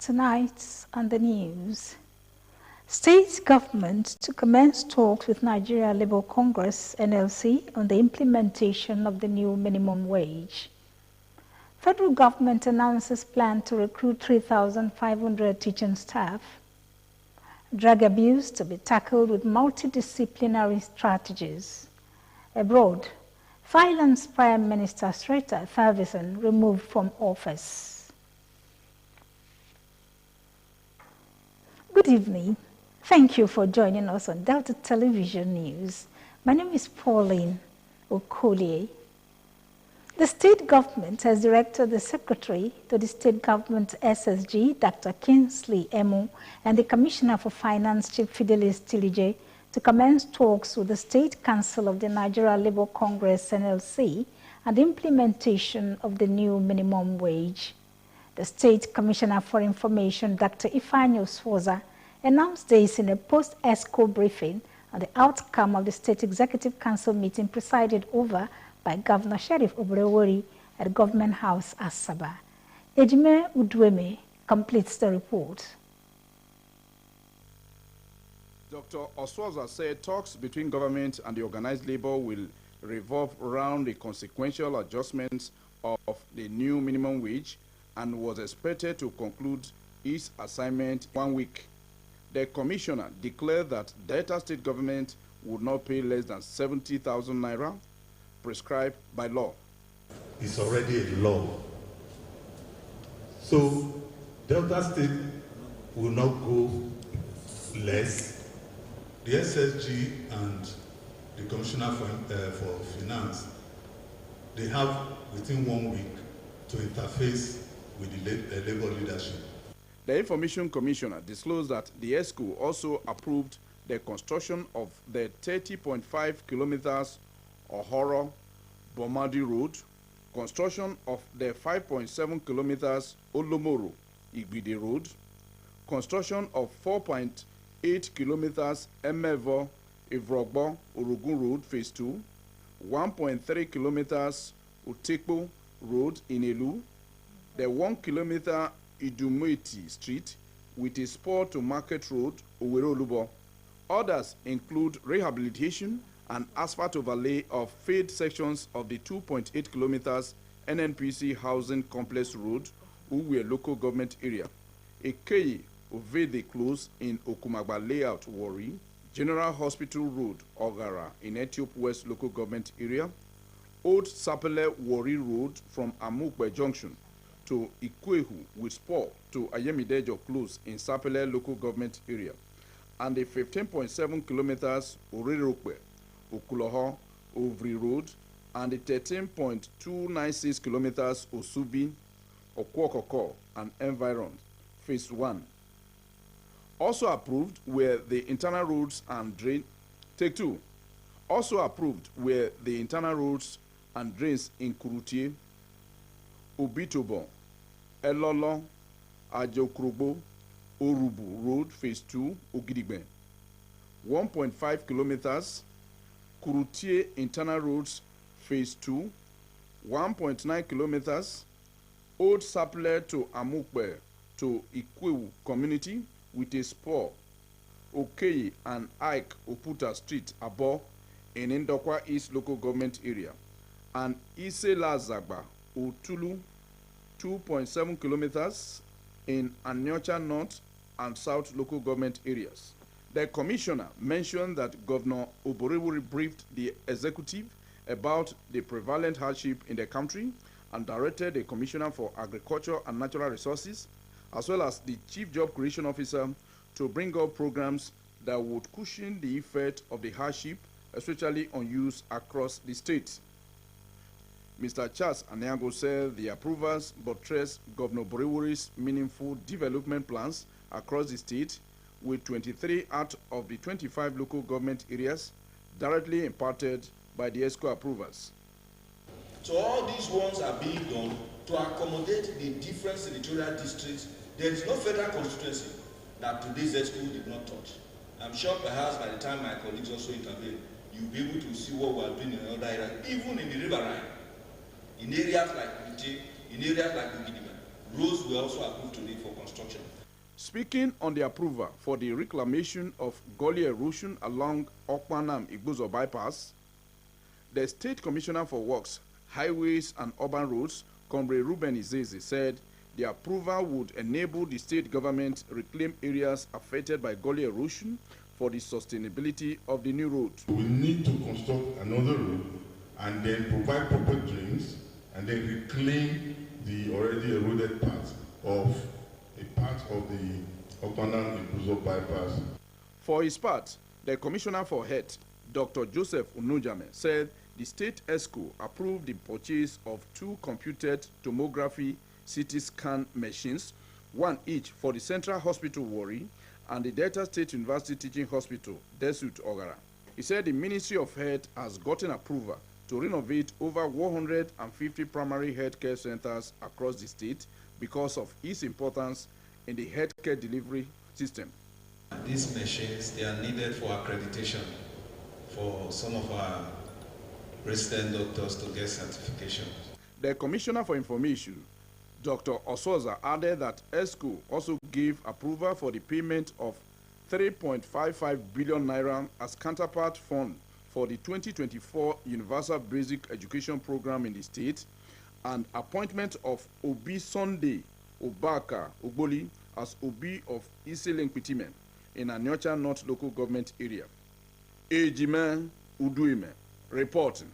Tonight on the news, state government to commence talks with Nigeria Labour Congress (NLC) on the implementation of the new minimum wage. Federal government announces plan to recruit 3,500 teaching staff. Drug abuse to be tackled with multidisciplinary strategies. Abroad, Thailand's Prime Minister Srettha Thavisin removed from office. Good evening. Thank you for joining us on Delta Television News. My name is Pauline Okolie. The state government has directed the Secretary to the State Government SSG, Dr. Kingsley Emu, and the Commissioner for Finance, Chief Fidelis Tilije, to commence talks with the State Council of the Nigeria Labour Congress (NLC) and the implementation of the new minimum wage. The State Commissioner for Information, Dr. Ifeanyi Oswoza, announced this in a post-ESCO briefing on the outcome of the State Executive Council meeting presided over by Governor Sheriff Obrewori at Government House, Asaba. Ejime Udweme completes the report. Dr. Oswoza said talks between government and the organized labor will revolve around the consequential adjustments of the new minimum wage and was expected to conclude its assignment 1 week. The commissioner declared that Delta State government would not pay less than 70,000 naira prescribed by law. It's already a law. So Delta State will not go less. The SSG and the Commissioner for Finance, they have within 1 week to interface with the labor leadership. The Information Commissioner disclosed that the ESCO also approved the construction of the 30.5 kilometers Ohoro Bomadi Road, construction of the 5.7 kilometers Olomoro Igbide Road, construction of 4.8 kilometers Emevo Ivrogbo Orogun Road Phase 2, 1.3 kilometers Utekpo Road in Elu, the 1 kilometer Idumeti Street with a spur to Market Road, Owerolubo. Others include rehabilitation and asphalt overlay of fade sections of the 2.8 kilometers NNPC Housing Complex Road, Uwe local government area. Ekeye Ovede Close in Okumagba Layout, Warri, General Hospital Road, Ogara in Etiop West local government area, Old Sapele Warri Road from Amukbe Junction to Ikwehu with spur to Ayemidejo Close in Sapele local government area, and the 15.7 kilometers Orerokwe, Okuloho, Ovri Road, and the 13.296 kilometers Osubi, Okwokoko, and Environ, Phase 1. Also approved were the internal roads and drain. Take 2. Also approved were the internal roads and drains in Kurutie, Obitobo, Elolo, Ajokrobo, Orubu Road, Phase 2, Ogidigbe. 1.5 kilometers, Kurutie Internal Roads, Phase 2, 1.9 kilometers, Old Sapele to Amukbe to Ikwewu Community with a spur, Okeye and Ike Oputa Street, Abo, in Ndokwa East Local Government Area, and Ise Lazagba, Otulu, 2.7 kilometers in Anyocha North and South Local Government areas. The commissioner mentioned that Governor Oborewori briefed the executive about the prevalent hardship in the country and directed the Commissioner for Agriculture and Natural Resources, as well as the Chief Job Creation Officer, to bring up programs that would cushion the effect of the hardship, especially on youth across the state. Mr. Charles Aniago said the approvals buttress Governor Borewori's meaningful development plans across the state, with 23 out of the 25 local government areas directly imparted by the ESCO approvals. So all these ones are being done to accommodate the different senatorial districts. There is no federal constituency that today's ESCO did not touch. I'm sure perhaps by the time my colleagues also intervene, you'll be able to see what we are doing in other areas, even in the riverine, in areas like Uche, in areas like Ugidima. Roads were also approved today for construction. Speaking on the approval for the reclamation of gully erosion along Okpanam-Igbozo bypass, the State Commissioner for Works, Highways and Urban Roads, Comrade Ruben Izezi, said the approval would enable the state government reclaim areas affected by gully erosion for the sustainability of the new road. We need to construct another road and then provide proper drains and then reclaim the already eroded part of the Okpanam-Igbozo bypass. For his part, the Commissioner for Health, Dr. Joseph Unujame, said the state ESCO approved the purchase of 2 computed tomography CT scan machines, 1 each for the Central Hospital Warri and the Delta State University Teaching Hospital, Desut Ogara. He said the Ministry of Health has gotten approval to renovate over 150 primary healthcare centers across the state because of its importance in the healthcare delivery system. These machines, they are needed for accreditation for some of our resident doctors to get certification. The Commissioner for Information, Dr. Osoza, added that ESCO also gave approval for the payment of 3.55 billion naira as counterpart fund for the 2024 Universal Basic Education Program in the state and appointment of Obi Sunday Obaka Ogboli as Obi of Iseleng-Pitime in Anyocha North Local Government Area. Ejime Uduime reporting.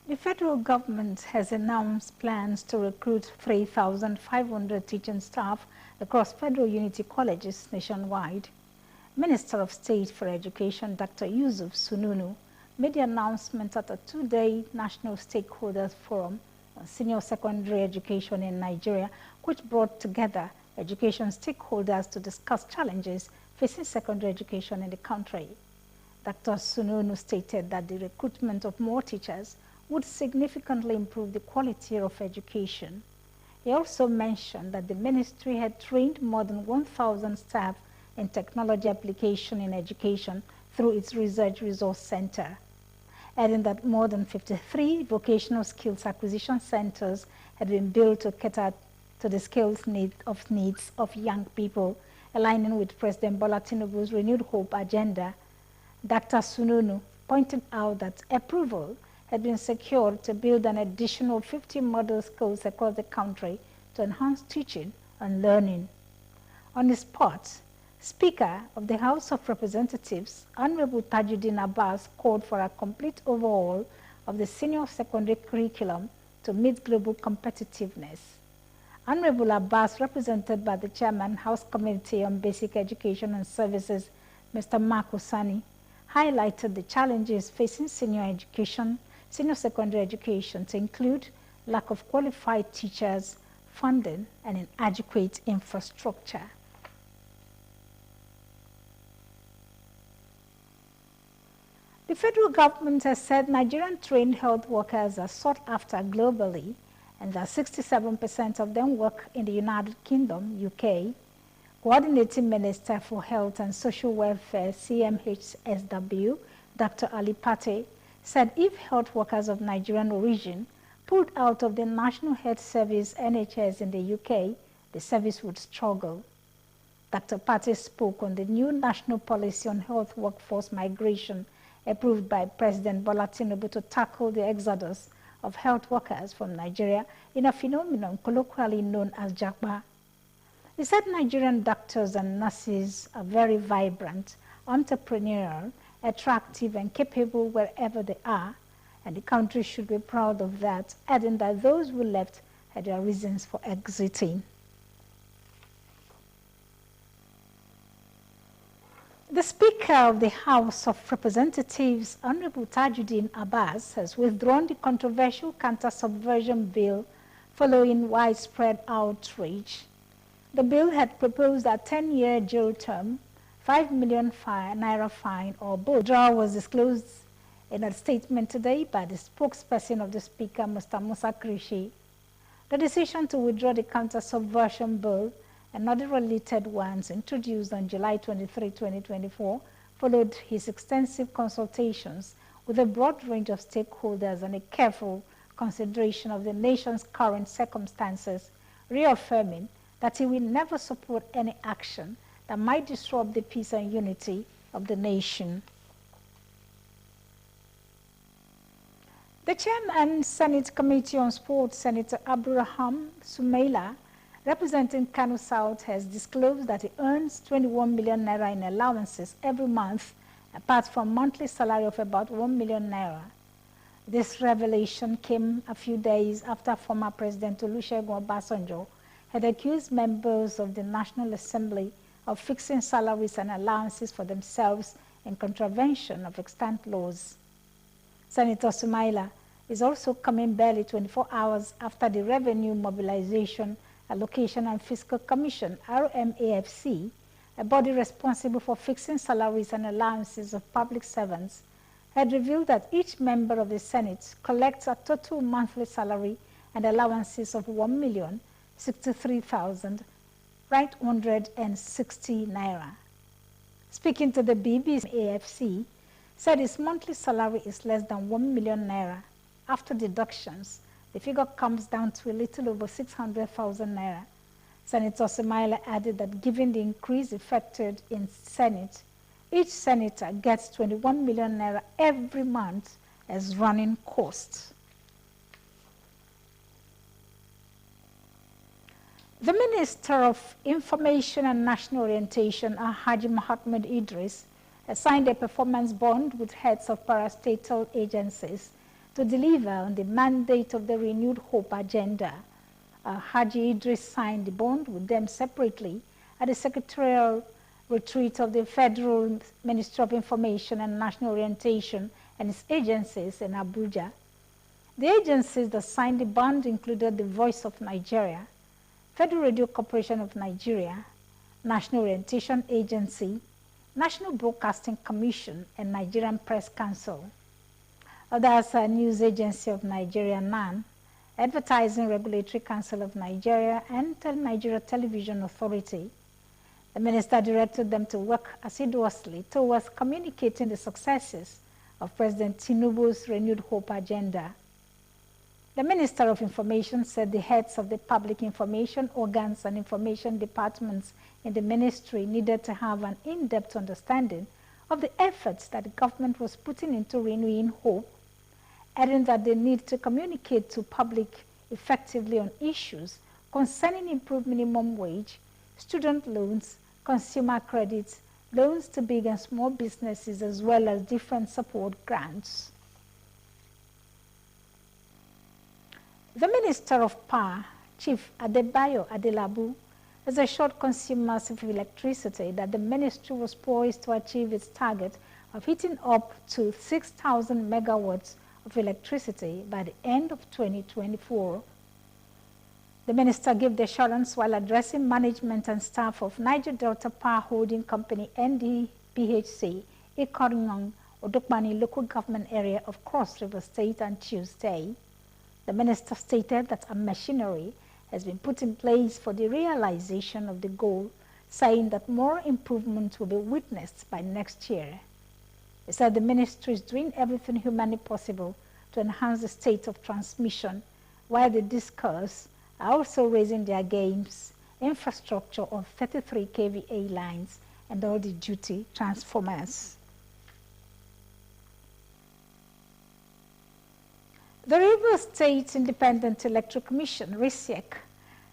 The federal government has announced plans to recruit 3,500 teaching staff across federal unity colleges nationwide. Minister of State for Education, Dr. Yusuf Sununu, made the announcement at a 2-day National Stakeholders Forum on Senior Secondary Education in Nigeria, which brought together education stakeholders to discuss challenges facing secondary education in the country. Dr. Sununu stated that the recruitment of more teachers would significantly improve the quality of education. He also mentioned that the ministry had trained more than 1,000 staff in technology application in education through its Research Resource Center, adding that more than 53 vocational skills acquisition centers had been built to cater to the skills needs of young people, aligning with President Bola Tinubu's renewed hope agenda. Dr. Sununu pointed out that approval had been secured to build an additional 50 model schools across the country to enhance teaching and learning. On the spot, Speaker of the House of Representatives, Honorable Tajuddin Abbas, called for a complete overhaul of the senior secondary curriculum to meet global competitiveness. Honorable Abbas, represented by the Chairman, House Committee on Basic Education and Services, Mr. Mark Osani, highlighted the challenges facing senior secondary education, to include lack of qualified teachers, funding, and inadequate infrastructure. The federal government has said Nigerian trained health workers are sought after globally and that 67% of them work in the United Kingdom, UK. Coordinating Minister for Health and Social Welfare, CMHSW, Dr. Ali Pate, said if health workers of Nigerian origin pulled out of the National Health Service, NHS, in the UK, the service would struggle. Dr. Pate spoke on the new national policy on health workforce migration approved by President Bola Tinubu to tackle the exodus of health workers from Nigeria in a phenomenon colloquially known as Japa. He said Nigerian doctors and nurses are very vibrant, entrepreneurial, attractive, and capable wherever they are, and the country should be proud of that, adding that those who left had their reasons for exiting. The Speaker of the House of Representatives, Honorable Tajuddin Abbas, has withdrawn the controversial counter-subversion bill following widespread outrage. The bill had proposed a 10-year jail term, 5 million naira fine, or both. Withdrawal was disclosed in a statement today by the spokesperson of the Speaker, Mr. Musa Krishi. The decision to withdraw the counter-subversion bill and other related ones introduced on July 23, 2024, followed his extensive consultations with a broad range of stakeholders and a careful consideration of the nation's current circumstances, reaffirming that he will never support any action that might disrupt the peace and unity of the nation. The chairman, Senate Committee on Sports, Senator Abraham Sumaila, representing Kano South, has disclosed that he earns 21 million naira in allowances every month, apart from monthly salary of about 1 million naira. This revelation came a few days after former President Olusegun Obasanjo had accused members of the National Assembly of fixing salaries and allowances for themselves in contravention of extant laws. Senator Sumaila is also coming barely 24 hours after the Revenue Mobilization, Allocation and Fiscal Commission, RMAFC, a body responsible for fixing salaries and allowances of public servants, had revealed that each member of the Senate collects a total monthly salary and allowances of 1,063,960 naira. Speaking to the BBC, AFC said his monthly salary is less than 1 million naira. After deductions, the figure comes down to a little over 600,000 naira. Senator Sumaila added that given the increase effected in Senate, each senator gets 21 million naira every month as running costs. The Minister of Information and National Orientation, Haji Mohammed Idris, has signed a performance bond with heads of parastatal agencies to deliver on the mandate of the Renewed Hope agenda. Haji Idris signed the bond with them separately at the secretarial retreat of the Federal Ministry of Information and National Orientation and its agencies in Abuja. The agencies that signed the bond included the Voice of Nigeria, Federal Radio Corporation of Nigeria, National Orientation Agency, National Broadcasting Commission, and Nigerian Press Council. Others are News Agency of Nigeria, NAN, Advertising Regulatory Council of Nigeria, and Nigeria Television Authority. The minister directed them to work assiduously towards communicating the successes of President Tinubu's Renewed Hope agenda. The Minister of Information said the heads of the public information organs and information departments in the ministry needed to have an in-depth understanding of the efforts that the government was putting into renewing hope, adding that they need to communicate to public effectively on issues concerning improved minimum wage, student loans, consumer credits, loans to big and small businesses, as well as different support grants. The Minister of Power, Chief Adebayo Adelabu, has assured consumers of electricity that the ministry was poised to achieve its target of heating up to 6,000 megawatts of electricity by the end of 2024. The minister gave the assurance while addressing management and staff of Niger Delta Power Holding Company, NDPHC, Ikoryong, Odokbani local government area of Cross River State on Tuesday. The minister stated that a machinery has been put in place for the realization of the goal, saying that more improvements will be witnessed by next year. He said the ministry is doing everything humanly possible to enhance the state of transmission, while the discos are also raising their games, infrastructure of 33 kVA lines and all the duty transformers. The Rivers State Independent Electoral Commission, RISEC,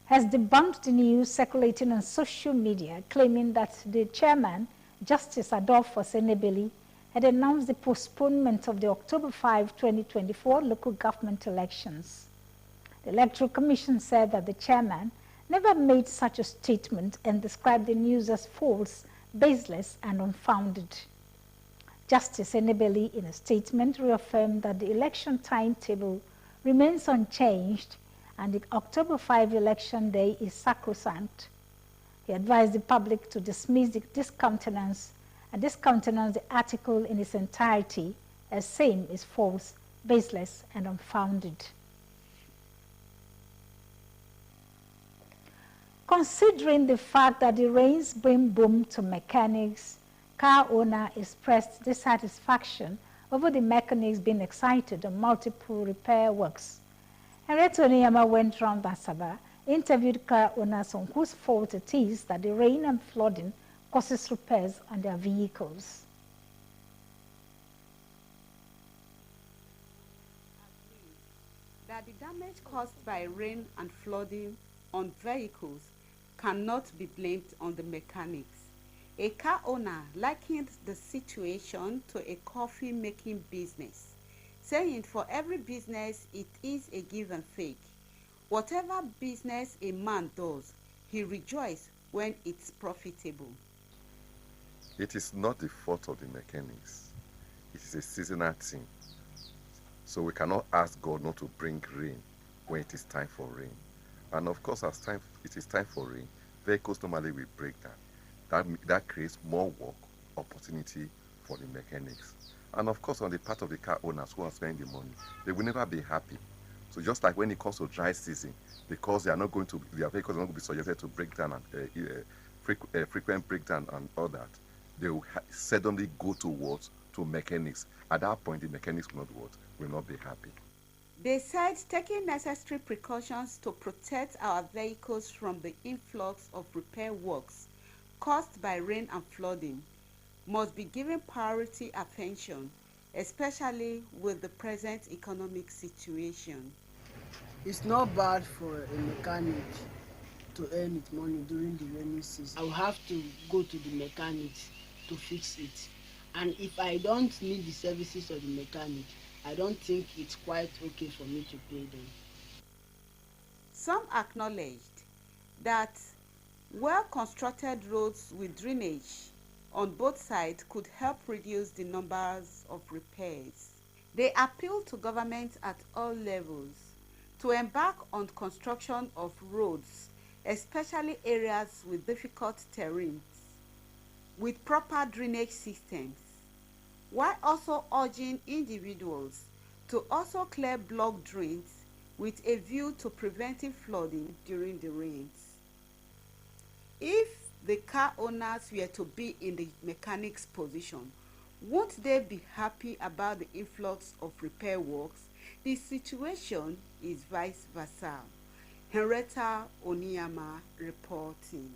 has debunked the news circulating on social media claiming that the chairman, Justice Adolfo Senebeli, had announced the postponement of the October 5, 2024 local government elections. The Electoral Commission said that the chairman never made such a statement and described the news as false, baseless, and unfounded. Justice Enebeli, in a statement, reaffirmed that the election timetable remains unchanged and the October 5 election day is sacrosanct. He advised the public to dismiss the discountenance the article in its entirety as same is false, baseless, and unfounded. Considering the fact that the rains bring boom to mechanics, car owner expressed dissatisfaction over the mechanics being excited on multiple repair works Henrietta Oniyama went round Asaba, interviewed car owners on whose fault it is that the rain and flooding causes repairs on their vehicles. That the damage caused by rain and flooding on vehicles cannot be blamed on the mechanics. A car owner likened the situation to a coffee-making business, saying for every business it is a give and take. Whatever business a man does, he rejoices when it's profitable. It is not the fault of the mechanics. It is a seasonal thing. So we cannot ask God not to bring rain when it is time for rain. And of course, as it is time for rain, vehicles normally will break down. That creates more work opportunity for the mechanics. And of course, on the part of the car owners who are spending the money, they will never be happy. So just like when it comes to dry season, because they are not going to, their vehicles are not going to be subjected to breakdown and frequent breakdown and all that, they will suddenly go towards to mechanics. At that point, the mechanics will not be happy. They said taking necessary precautions to protect our vehicles from the influx of repair works caused by rain and flooding must be given priority attention, especially with the present economic situation. It's not bad for a mechanic to earn its money during the rainy season. I will have to go to the mechanic to fix it. And if I don't need the services of the mechanic, I don't think it's quite okay for me to pay them. Some acknowledged that well-constructed roads with drainage on both sides could help reduce the numbers of repairs. They appealed to government at all levels to embark on construction of roads, especially areas with difficult terrains, with proper drainage systems, while also urging individuals to also clear blocked drains with a view to preventing flooding during the rains. If the car owners were to be in the mechanic's position, won't they be happy about the influx of repair works? The situation is vice versa. Henrietta Oniyama reporting.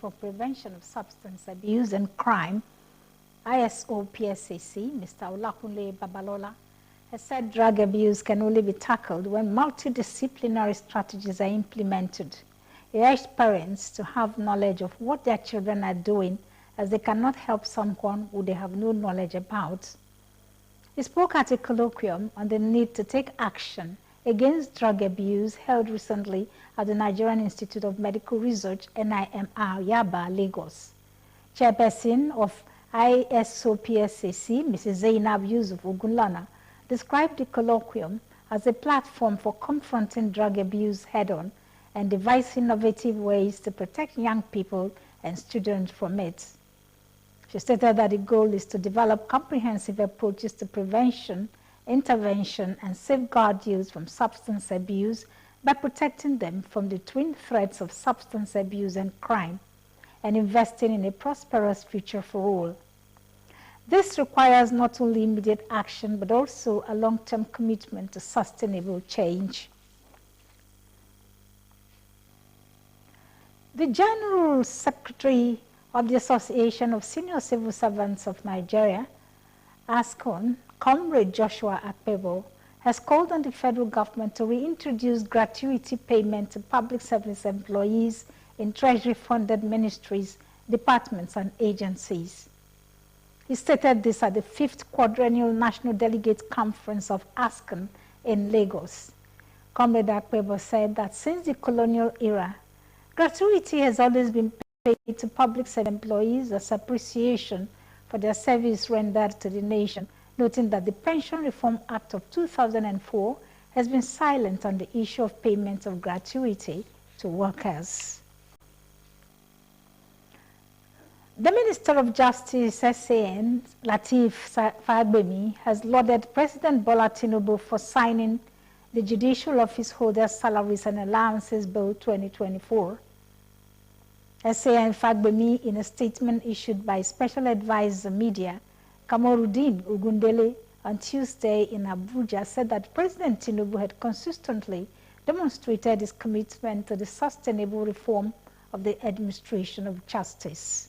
For Prevention of Substance Abuse and Crime, ISO PSAC, Mr. Olakunle Babalola, has said drug abuse can only be tackled when multidisciplinary strategies are implemented. He urged parents to have knowledge of what their children are doing, as they cannot help someone who they have no knowledge about. He spoke at a colloquium on the need to take action against drug abuse held recently at the Nigerian Institute of Medical Research, NIMR, Yaba, Lagos. Chairperson of ISO PSAC, Mrs. Zainab Yusuf Ogunlana, described the colloquium as a platform for confronting drug abuse head-on and devising innovative ways to protect young people and students from it. She stated that the goal is to develop comprehensive approaches to prevention, intervention, and safeguard youth from substance abuse by protecting them from the twin threats of substance abuse and crime, and investing in a prosperous future for all. This requires not only immediate action, but also a long-term commitment to sustainable change. The General Secretary of the Association of Senior Civil Servants of Nigeria, ASCON, Comrade Joshua Akpebo, has called on the federal government to reintroduce gratuity payment to public service employees in treasury-funded ministries, departments, and agencies. He stated this at the 5th Quadrennial National Delegate Conference of ASCON in Lagos. Comrade Akpebo said that since the colonial era, gratuity has always been paid to public sector employees as appreciation for their service rendered to the nation, noting that the Pension Reform Act of 2004 has been silent on the issue of payment of gratuity to workers. The Minister of Justice, SAN, Lateef Fagbemi, has lauded President Bola Tinubu for signing the Judicial Office Holders' Salaries and Allowances Bill 2024. SAN Fagbemi, in a statement issued by Special Advisor Media, Kamoruddin Ogundele, on Tuesday in Abuja said that President Tinubu had consistently demonstrated his commitment to the sustainable reform of the administration of justice.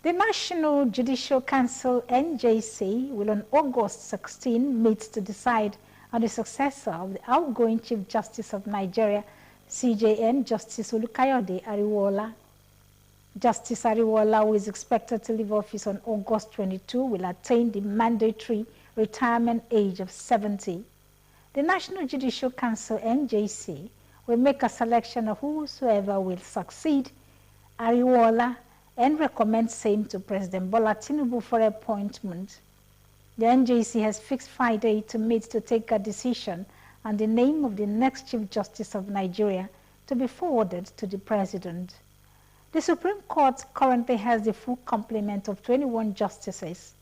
The National Judicial Council, NJC, will on August 16 meet to decide on the successor of the outgoing Chief Justice of Nigeria, CJN, Justice Olukayode Ariwoola. Justice Ariwoola, who is expected to leave office on August 22, will attain the mandatory retirement age of 70. The National Judicial Council, NJC, will make a selection of whosoever will succeed Ariwoola and recommend same to President Bola Tinubu for appointment. The NJC has fixed Friday to meet to take a decision on the name of the next Chief Justice of Nigeria to be forwarded to the President. The Supreme Court currently has the full complement of 21 justices.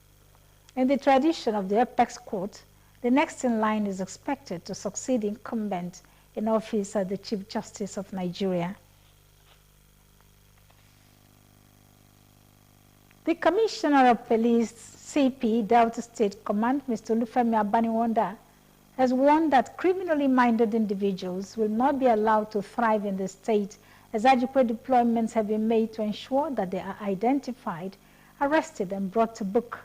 In the tradition of the Apex Court, the next in line is expected to succeed incumbent in office as the Chief Justice of Nigeria. The Commissioner of Police, CP, Delta State Command, Mr. Olufemi Abaniwanda, has warned that criminally minded individuals will not be allowed to thrive in the state as adequate deployments have been made to ensure that they are identified, arrested, and brought to book.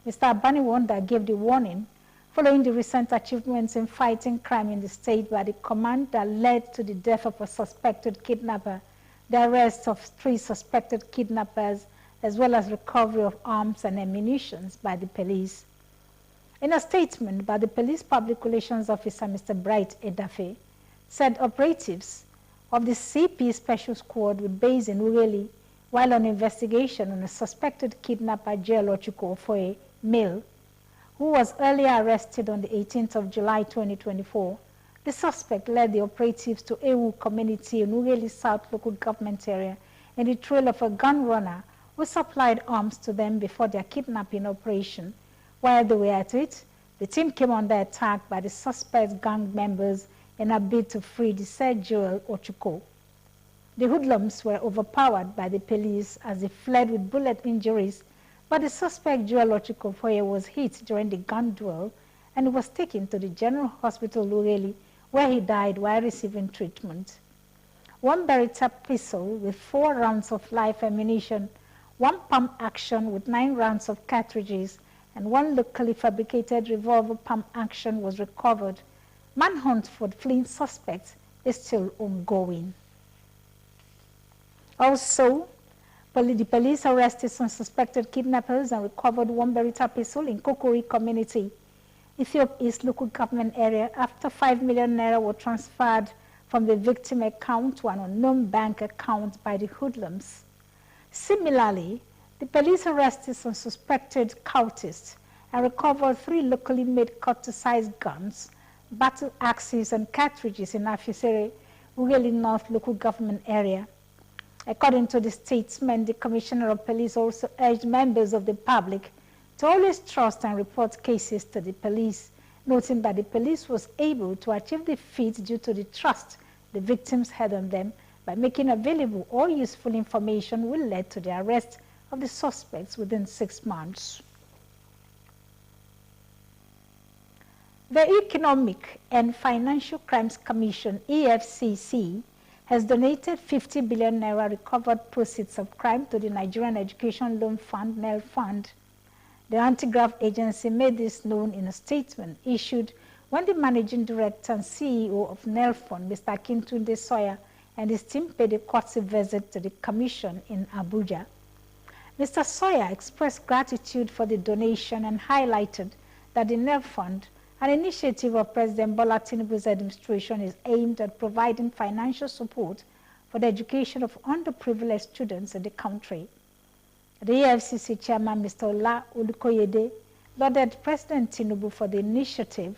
Mr. Abaniwanda gave the warning following the recent achievements in fighting crime in the state by the command that led to the death of a suspected kidnapper, the arrest of 3 suspected kidnappers, as well as recovery of arms and ammunition by the police. In a statement by the Police Public Relations Officer, Mr. Bright Edafe, said operatives of the CP Special Squad were based in Ureli while on investigation on a suspected kidnapper, Joel Ochukwuofoye, male, who was earlier arrested on the 18th of July 2024. The suspect led the operatives to Ewu community in Ureli South local government area in the trail of a gun runner who supplied arms to them before their kidnapping operation. While they were at it, the team came under attack by the suspect's gang members in a bid to free the said Joel Ochuko. The hoodlums were overpowered by the police as they fled with bullet injuries, but the suspect Joel Ochukwuofoye was hit during the gun duel and was taken to the General Hospital Ureli, where he died while receiving treatment. 1 Beretta pistol with 4 rounds of live ammunition, 1 pump action with 9 rounds of cartridges, and 1 locally fabricated revolver pump action was recovered. Manhunt for fleeing suspects is still ongoing. Also, the police arrested some suspected kidnappers and recovered 1 Beretta pistol in Kokori community, Ethiopia East local government area, after 5 million naira were transferred from the victim account to an unknown bank account by the hoodlums. Similarly, the police arrested some suspected cultists and recovered 3 locally made cut-to-size guns, battle axes, and cartridges in Afisere, Ureli North local government area. According to the statement, the Commissioner of Police also urged members of the public to always trust and report cases to the police, noting that the police was able to achieve the feat due to the trust the victims had on them by making available all useful information which led to the arrest of the suspects within 6 months. The Economic and Financial Crimes Commission, EFCC, has donated 50 billion naira recovered proceeds of crime to the Nigerian Education Loan Fund, NEL Fund. The anti-graft agency made this known in a statement issued when the Managing Director and CEO of NEL Fund, Mr. Akintunde Sawyer, and his team paid a courtesy visit to the Commission in Abuja. Mr. Sawyer expressed gratitude for the donation and highlighted that the NEL Fund, an initiative of President Bola Tinubu's administration, is aimed at providing financial support for the education of underprivileged students in the country. The EFCC chairman, Mr. Ola Olukoyede, lauded President Tinubu for the initiative,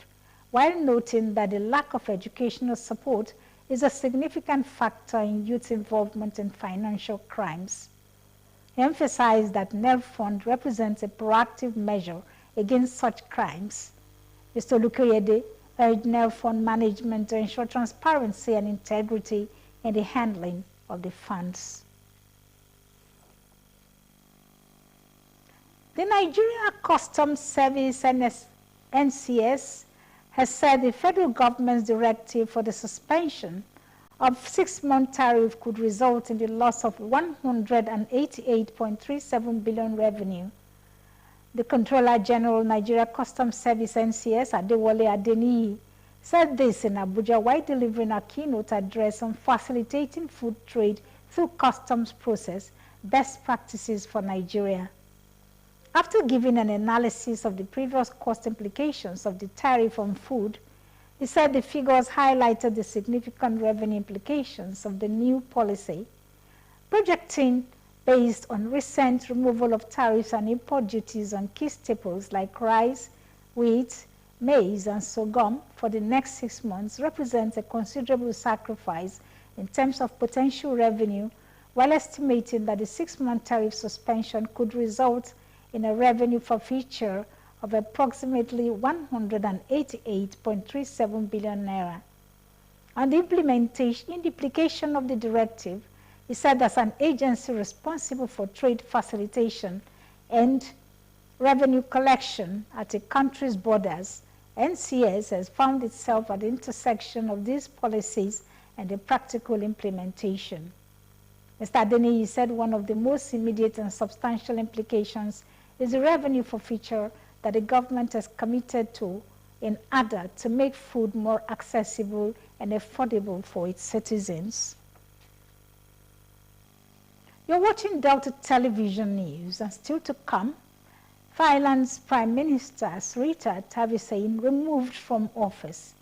while noting that the lack of educational support is a significant factor in youth involvement in financial crimes. He emphasized that NEL Fund represents a proactive measure against such crimes. Mr. Olukoyede urged NEL Fund management to ensure transparency and integrity in the handling of the funds. The Nigeria Customs Service NCS has said the federal government's directive for the suspension of 6-month tariff could result in the loss of 188.37 billion revenue. The Controller General Nigeria Customs Service NCS Adewale Adeniyi said this in Abuja while delivering a keynote address on facilitating food trade through customs process, best practices for Nigeria. After giving an analysis of the previous cost implications of the tariff on food, he said the figures highlighted the significant revenue implications of the new policy, projecting based on recent removal of tariffs and import duties on key staples like rice, wheat, maize, and sorghum for the next 6 months represents a considerable sacrifice in terms of potential revenue, while estimating that the 6-month tariff suspension could result in a revenue forfeiture of approximately 188.37 billion naira. On the implication of the directive, he said as an agency responsible for trade facilitation and revenue collection at a country's borders, NCS has found itself at the intersection of these policies and the practical implementation. Mr. Adeniyi said one of the most immediate and substantial implications is the revenue forfeiture that the government has committed to in order to make food more accessible and affordable for its citizens. You're watching Delta Television News, and still to come, Thailand's Prime Minister Srettha Thavisin removed from office.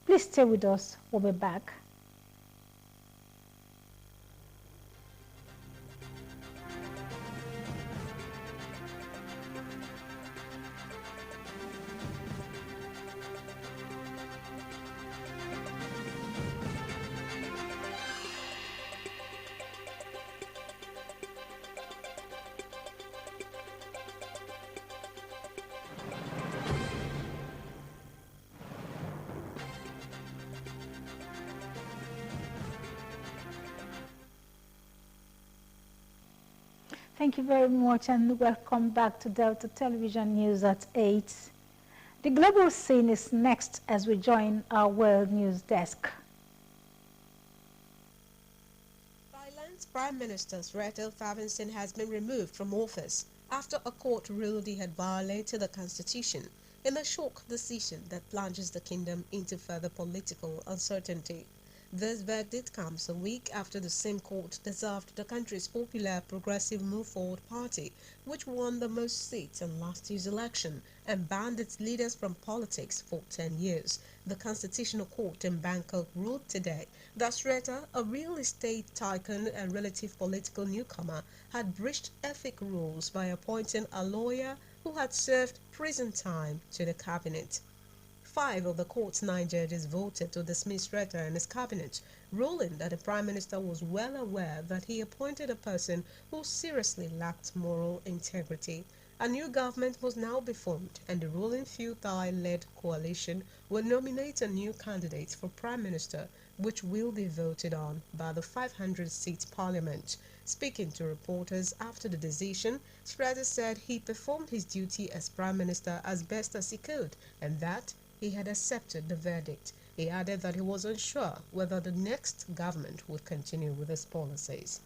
Please stay with us, we'll be back. Thank you very much and welcome back to Delta Television News at 8. The global scene is next as we join our World News Desk. Thailand's Prime Minister Srettha Thavisin has been removed from office after a court ruled he had violated the constitution in a shock decision that plunges the kingdom into further political uncertainty. This verdict comes a week after the same court dissolved the country's popular Progressive Move Forward party, which won the most seats in last year's election and banned its leaders from politics for 10 years. The Constitutional Court in Bangkok ruled today that Srettha, a real estate tycoon and relative political newcomer, had breached ethic rules by appointing a lawyer who had served prison time to the cabinet. 5 of the court's 9 judges voted to dismiss Srettha and his cabinet, ruling that the Prime Minister was well aware that he appointed a person who seriously lacked moral integrity. A new government was now be formed, and the ruling Pheu Thai-led coalition will nominate a new candidate for Prime Minister, which will be voted on by the 500-seat parliament. Speaking to reporters after the decision, Srettha said he performed his duty as Prime Minister as best as he could, and that he had accepted the verdict. He added that he was unsure whether the next government would continue with his policies.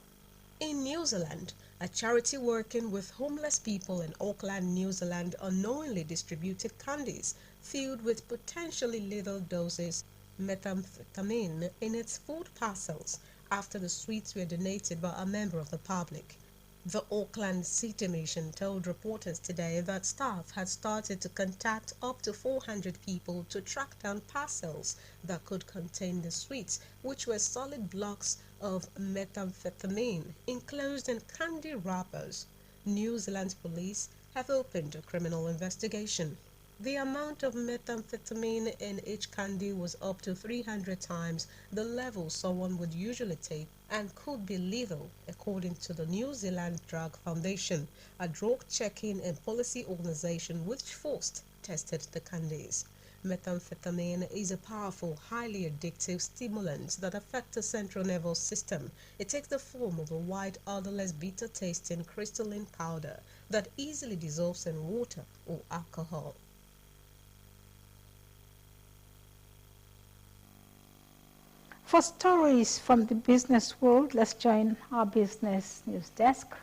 In New Zealand, a charity working with homeless people in Auckland, New Zealand, unknowingly distributed candies filled with potentially lethal doses methamphetamine in its food parcels after the sweets were donated by a member of the public. The Auckland City Mission told reporters today that staff had started to contact up to 400 people to track down parcels that could contain the sweets, which were solid blocks of methamphetamine enclosed in candy wrappers. New Zealand police have opened a criminal investigation. The amount of methamphetamine in each candy was up to 300 times the level someone would usually take and could be lethal, according to the New Zealand Drug Foundation, a drug checking and policy organization which first tested the candies. Methamphetamine is a powerful, highly addictive stimulant that affects the central nervous system. It takes the form of a white, odorless, bitter-tasting crystalline powder, that easily dissolves in water or alcohol. For stories from the business world, let's join our business news desk.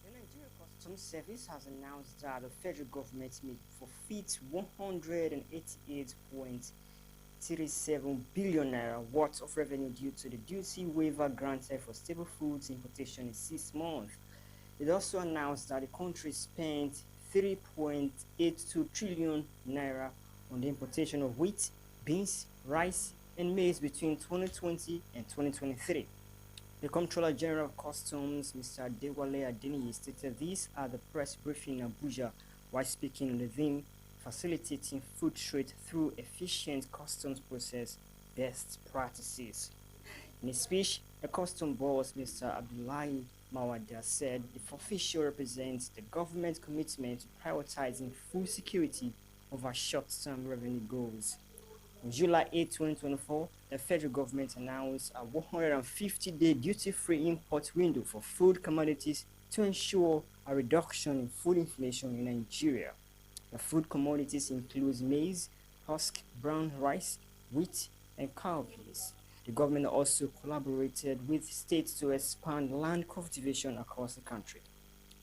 The Nigeria Customs Service has announced that the federal government may forfeit 188.37 billion naira worth of revenue due to the duty waiver granted for staple foods importation in 6 months. It also announced that the country spent 3.82 trillion naira on the importation of wheat, beans, rice, and maize between 2020 and 2023. The Comptroller General of Customs, Mr. Adewale Adeniyi, stated this at the press briefing in Abuja while speaking on the theme facilitating food trade through efficient customs process best practices. In his speech, the customs boss, Mr. Abdullahi Mawada, said the forfeiture represents the government's commitment to prioritizing food security over short-term revenue goals. On July 8, 2024, the federal government announced a 150-day duty-free import window for food commodities to ensure a reduction in food inflation in Nigeria. The food commodities include maize, husk, brown rice, wheat, and cowpeas. The government also collaborated with states to expand land cultivation across the country.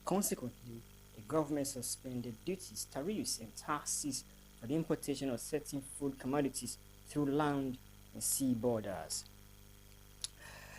Consequently, the government suspended duties, tariffs, and taxes for the importation of certain food commodities through land and sea borders.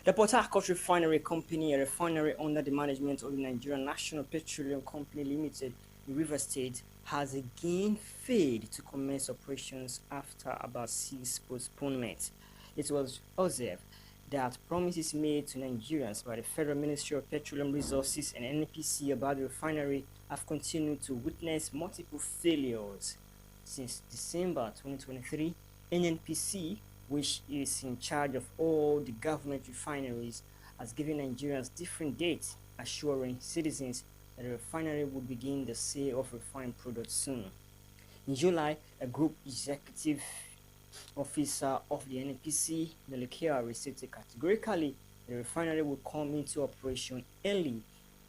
The Port Harcourt Refinery Company, a refinery under the management of the Nigerian National Petroleum Company Limited in Rivers State, has again failed to commence operations after about 6 postponements. It was observed that promises made to Nigerians by the Federal Ministry of Petroleum Resources and NNPC about the refinery have continued to witness multiple failures. Since December 2023, NNPC, which is in charge of all the government refineries, has given Nigerians different dates, assuring citizens that the refinery will begin the sale of refined products soon. In July, a group executive officer of the NNPC, Nelekiari, stated categorically the refinery will come into operation early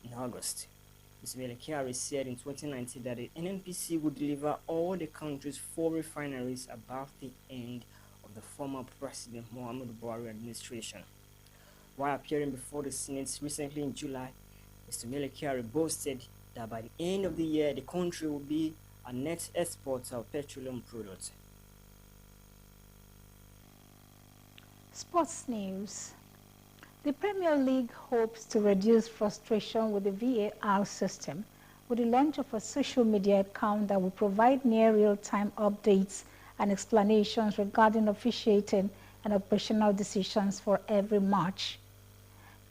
in August. Mr. Nelekiari said in 2019 that the NNPC would deliver all the country's 4 refineries about the end of the former President Muhammadu Buhari administration. While appearing before the Senate recently in July, Mr. Nelekiari boasted that by the end of the year, the country will be a net exporter of petroleum products. Sports news. The Premier League hopes to reduce frustration with the VAR system with the launch of a social media account that will provide near real-time updates and explanations regarding officiating and operational decisions for every match.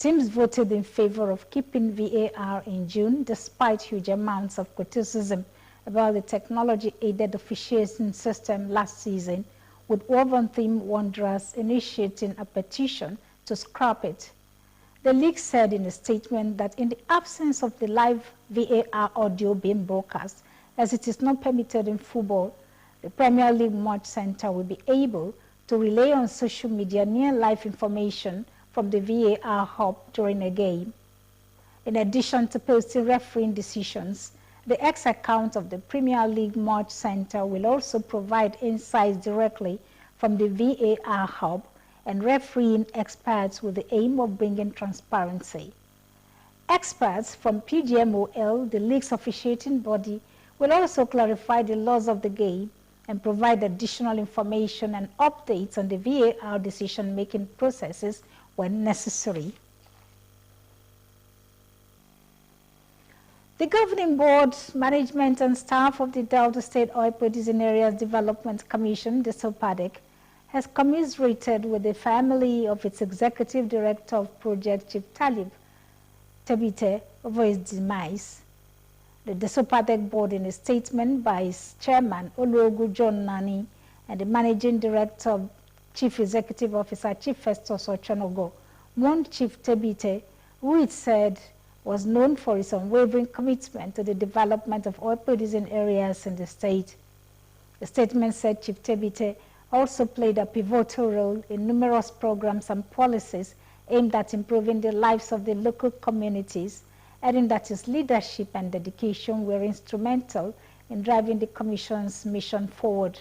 Teams voted in favor of keeping VAR in June despite huge amounts of criticism about the technology-aided officiating system last season, with Wolverhampton Wanderers initiating a petition to scrap it. The league said in a statement that in the absence of the live VAR audio being broadcast, as it is not permitted in football, the Premier League Match Center will be able to rely on social media near live information from the VAR hub during a game. In addition to posting refereeing decisions, the X account of the Premier League Match Center will also provide insights directly from the VAR hub and refereeing experts with the aim of bringing transparency. Experts from PGMOL, the league's officiating body, will also clarify the laws of the game and provide additional information and updates on the VAR decision-making processes when necessary. The governing board, management and staff of the Delta State Oil Producing Areas Development Commission, the SOPADEC, has commiserated with the family of its executive director of project, Chief Talib Tebite, over his demise. The SOPADEC board, in a statement by its chairman, Oluogu John Nani, and the managing director, Chief Executive Officer, Chief Festus Ochonogo, warned Chief Tebite, who it said was known for his unwavering commitment to the development of oil-producing areas in the state. The statement said Chief Tebite also played a pivotal role in numerous programs and policies aimed at improving the lives of the local communities, adding that his leadership and dedication were instrumental in driving the Commission's mission forward.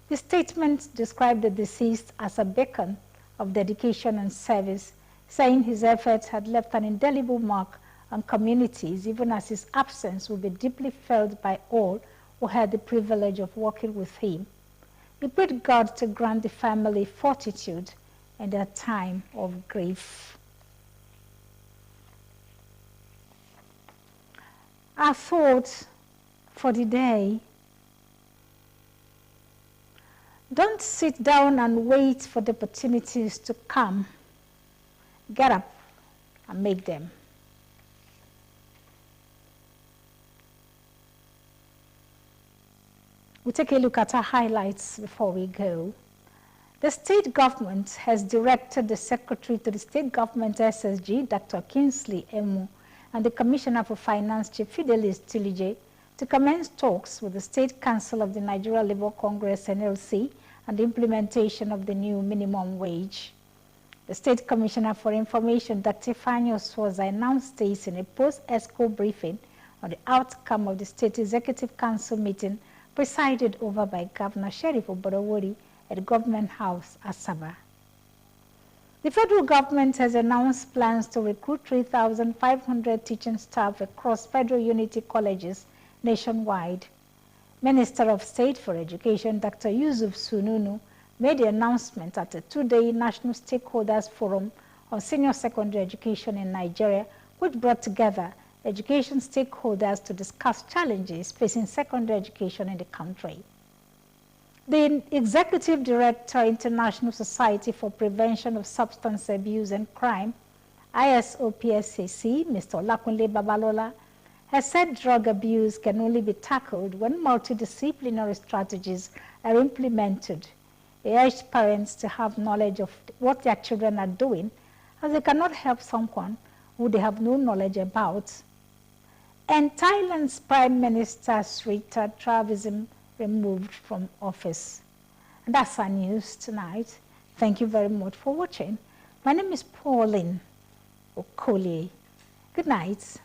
The statement described the deceased as a beacon of dedication and service, saying his efforts had left an indelible mark on communities, even as his absence would be deeply felt by all who had the privilege of working with him. He prayed God to grant the family fortitude in their time of grief. Our thoughts for the day: don't sit down and wait for the opportunities to come. Get up and make them. We'll take a look at our highlights before we go. The state government has directed the Secretary to the State Government SSG, Dr. Kingsley Emu, and the Commissioner for Finance, Chief Fidelis Tilije, to commence talks with the State Council of the Nigeria Labour Congress, NLC, and the implementation of the new minimum wage. The State Commissioner for Information, Dr. Ifeanyi Oswoza, announced this in a post-ESCO briefing on the outcome of the State Executive Council meeting presided over by Governor Sheriff Oborowori at the Government House, Asaba. The federal government has announced plans to recruit 3,500 teaching staff across federal unity colleges nationwide. Minister of State for Education, Dr. Yusuf Sununu, made the announcement at a two-day National Stakeholders Forum on Senior Secondary Education in Nigeria, which brought together education stakeholders to discuss challenges facing secondary education in the country. The Executive Director, International Society for Prevention of Substance Abuse and Crime, ISOPSAC, Mr. Olakunle Babalola, has said drug abuse can only be tackled when multidisciplinary strategies are implemented. He urged parents to have knowledge of what their children are doing, as they cannot help someone who they have no knowledge about. And Thailand's Prime Minister Srettha Thavisin removed from office. And that's our news tonight. Thank you very much for watching. My name is Pauline Okolie. Good night.